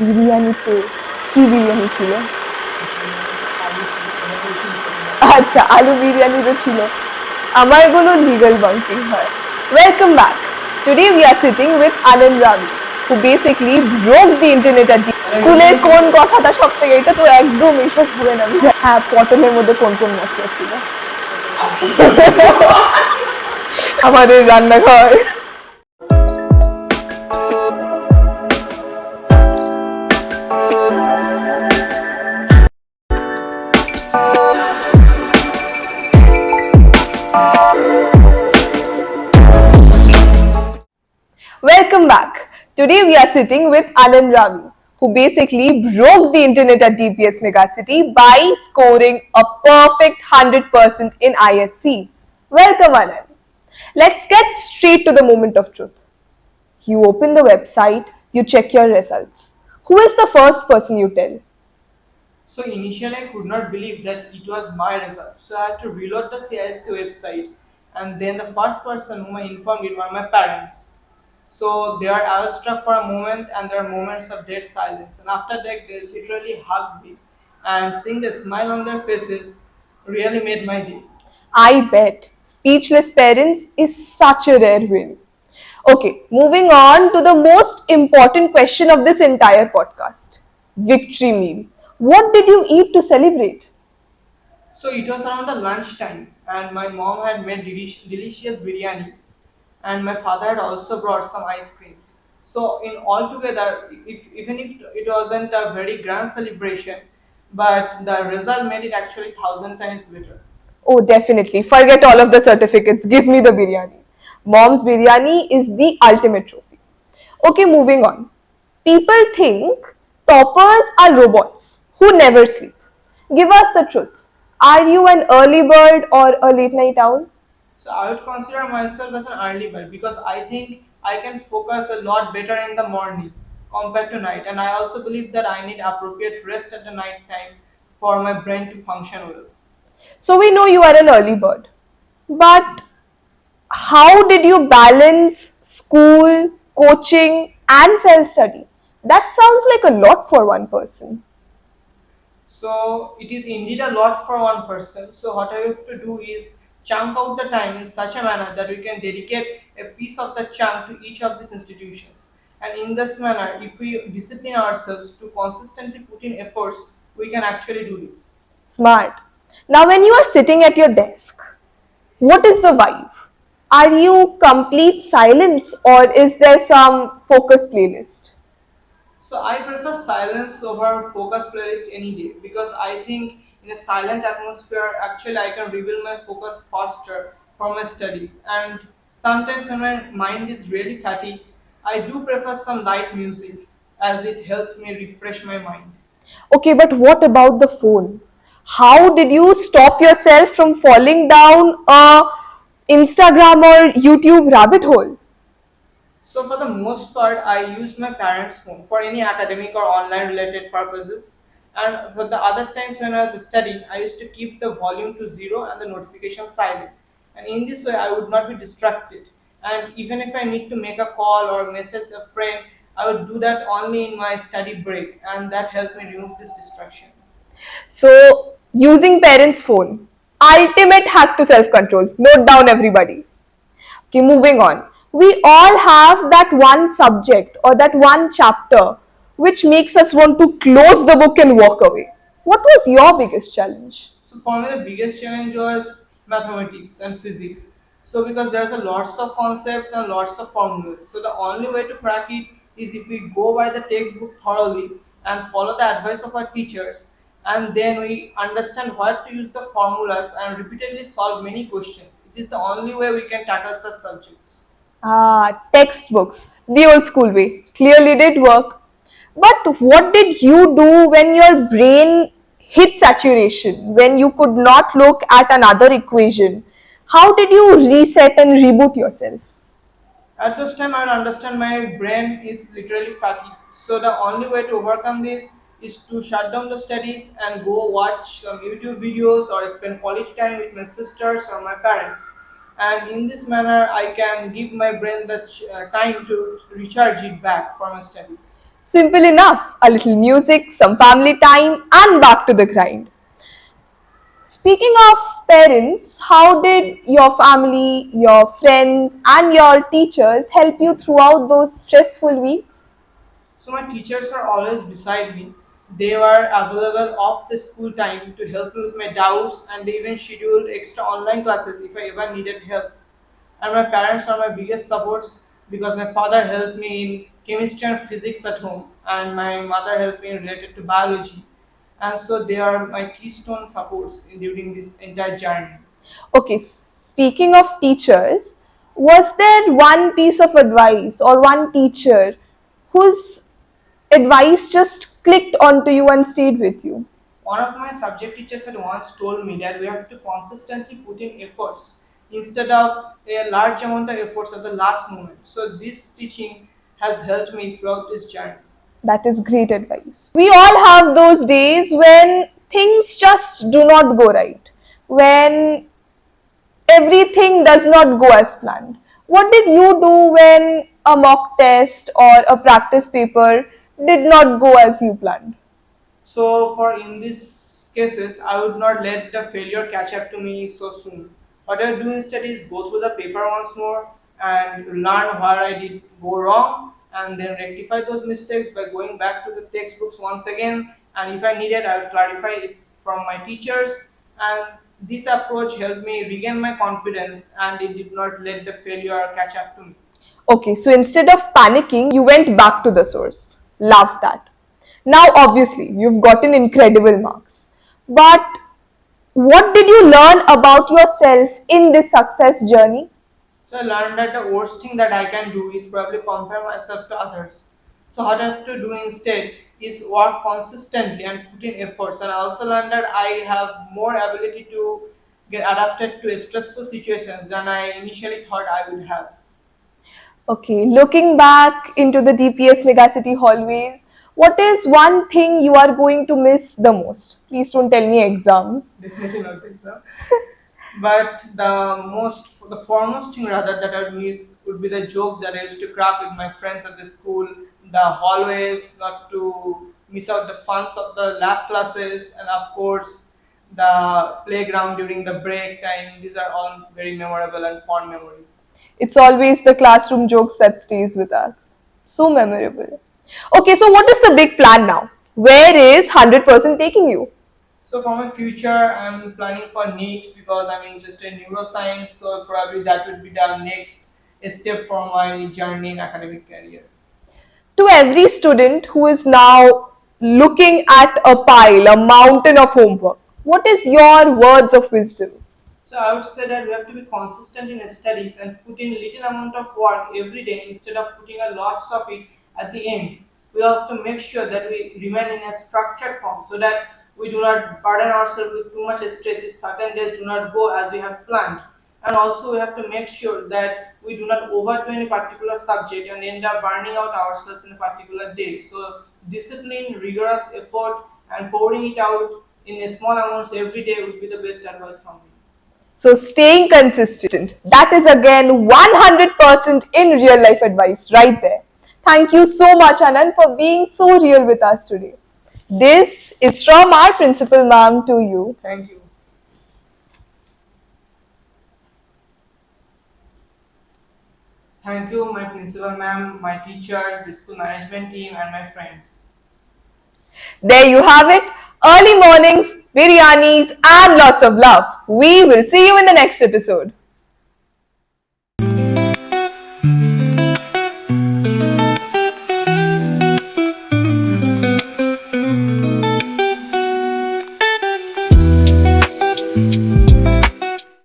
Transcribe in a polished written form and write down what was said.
বিরিয়ানিতে কি বিরিয়ানি ছিল? আচ্ছা, আলু বিরিয়ানিরও ছিল। আমারগুলো লিগাল বাঙ্কিং হয়। Welcome back. Today we are sitting with Anan Rami, who basically broke the internet at the স্কুলের কোন কথাটা সব থেকে, এটা তো একদম এইসব হবে না। হ্যাঁ, পটলের মধ্যে কোন কোন মশলা ছিল? আমাদের রান্নাঘর। Welcome back. Today we are sitting with Anan Rami, who basically broke the internet at DPS Megacity by scoring a perfect 100% in ISC. Welcome, Anan. Let's get straight to the moment of truth. You open the website, you check your results. Who is the first person you tell? So initially I could not believe that it was my result. So I had to reload the CISC website, and then the first person whom I informed it were my parents. So I was struck for a moment, and there are moments of dead silence. And after that they literally hugged me, and seeing the smile on their faces really made my day. I bet speechless parents is such a rare win. Okay, moving on to the most important question of this entire podcast: victory meal. What did you eat to celebrate? So it was around the lunchtime, and my mom had made delicious biryani, and my father had also brought some ice creams. So in altogether, even if it wasn't a very grand celebration, but the result made it actually 1,000 times better. Oh, definitely. Forget all of the certificates. Give me the biryani. Mom's biryani is the ultimate trophy. Okay, moving on. People think toppers are robots who never sleep. Give us the truth. Are you an early bird or a late night owl? So I would consider myself as an early bird because I think I can focus a lot better in the morning compared to night, and I also believe that I need appropriate rest at the night time for my brain to function well. So we know you are an early bird. But how did you balance school, coaching, and self study? That sounds like a lot for one person. So it is indeed a lot for one person. So what I have to do is chunk out the time in such a manner that we can dedicate a piece of the chunk to each of these institutions. And in this manner, if we discipline ourselves to consistently put in efforts, we can actually do this. Smart. Now, when you are sitting at your desk, what is the vibe? Are you complete silence or is there some focus playlist? So I prefer silence over focus playlist any day because I think in a silent atmosphere, actually I can reveal my focus faster for my studies. And sometimes when my mind is really fatigued, I do prefer some light music as it helps me refresh my mind. Okay, but what about the phone? How did you stop yourself from falling down a Instagram or YouTube rabbit hole? So for the most part, I used my parents' phone for any academic or online related purposes. And for the other times when I was studying, I used to keep the volume to zero and the notification silent. And in this way, I would not be distracted. And even if I need to make a call or message a friend, I would do that only in my study break, and that helped me remove this distraction. So, using parents' phone, ultimate hack to self control. Note down, everybody. Okay, moving on. We all have that one subject or that one chapter which makes us want to close the book and walk away. What was your biggest challenge? So for me, the biggest challenge was mathematics and physics. So because there's a lots of concepts and lots of formulas. So the only way to crack it is if we go by the textbook thoroughly and follow the advice of our teachers, and then we understand what to use the formulas and repeatedly solve many questions. It is the only way we can tackle such subjects. Ah, textbooks, the old school way. Clearly did work. But what did you do when your brain hit saturation, when you could not look at another equation? How did you reset and reboot yourself? At this time, I understand my brain is literally fatigued. So the only way to overcome this is to shut down the studies and go watch some YouTube videos or spend quality time with my sisters or my parents. And in this manner, I can give my brain the time to recharge it back for my studies. Simple enough. A little music, some family time, and back to the grind. Speaking of parents, how did your family, your friends, and your teachers help you throughout those stressful weeks? So my teachers are always beside me. They were available off the school time to help me with my doubts, and they even scheduled extra online classes if I ever needed help. And my parents are my biggest supports because my father helped me in chemistry and physics at home, and my mother helped me related to biology. And so they are my keystone supports during this entire journey. Okay, speaking of teachers, was there one piece of advice or one teacher whose advice just clicked onto you and stayed with you? One of my subject teachers had once told me that we have to consistently put in efforts instead of a large amount of efforts at the last moment. So this teaching has helped me throughout this journey. That is great advice. We all have those days when things just do not go right, when everything does not go as planned. What did you do when a mock test or a practice paper did not go as you planned? So for in these cases, I would not let the failure catch up to me so soon. What I do instead is go through the paper once more and learn where I did go wrong and then rectify those mistakes by going back to the textbooks once again. And if I needed, I would clarify it from my teachers. And this approach helped me regain my confidence and it did not let the failure catch up to me. Okay, so instead of panicking, you went back to the source. Love that. Now, obviously, you've gotten incredible marks. But what did you learn about yourself in this success journey? So I learned that the worst thing that I can do is probably compare myself to others. So what I have to do instead is work consistently and put in efforts. And I also learned that I have more ability to get adapted to stressful situations than I initially thought I would have. Okay, looking back into the DPS Megacity hallways, what is one thing you are going to miss the most? Please don't tell me exams. Definitely not the exam. But the foremost thing rather that I would miss would be the jokes that I used to crack with my friends at the school, the hallways, not to miss out the funs of the lab classes, and of course the playground during the break time. These are all very memorable and fond memories. It's always the classroom jokes that stays with us. So memorable. Okay, so what is the big plan now? Where is 100% taking you? So for my future, I'm planning for NEET because I'm interested in neuroscience. So probably that would be the next step for my journey in academic career. To every student who is now looking at a pile, a mountain of homework, what is your words of wisdom? So I would say that we have to be consistent in studies and put in little amount of work every day instead of putting a lots of it at the end. We have to make sure that we remain in a structured form so that we do not burden ourselves with too much stress if certain days do not go as we have planned. And also we have to make sure that we do not overdo any particular subject and end up burning out ourselves in a particular day. So discipline, rigorous effort and pouring it out in a small amounts every day would be the best advice from me. So, staying consistent. That is again 100% in real life advice right there. Thank you so much, Anand, for being so real with us today. This is from our principal ma'am to you. Thank you. Thank you, my principal ma'am, my teachers, the school management team, and my friends. There you have it. Early mornings, biryanis, and lots of love. We will see you in the next episode.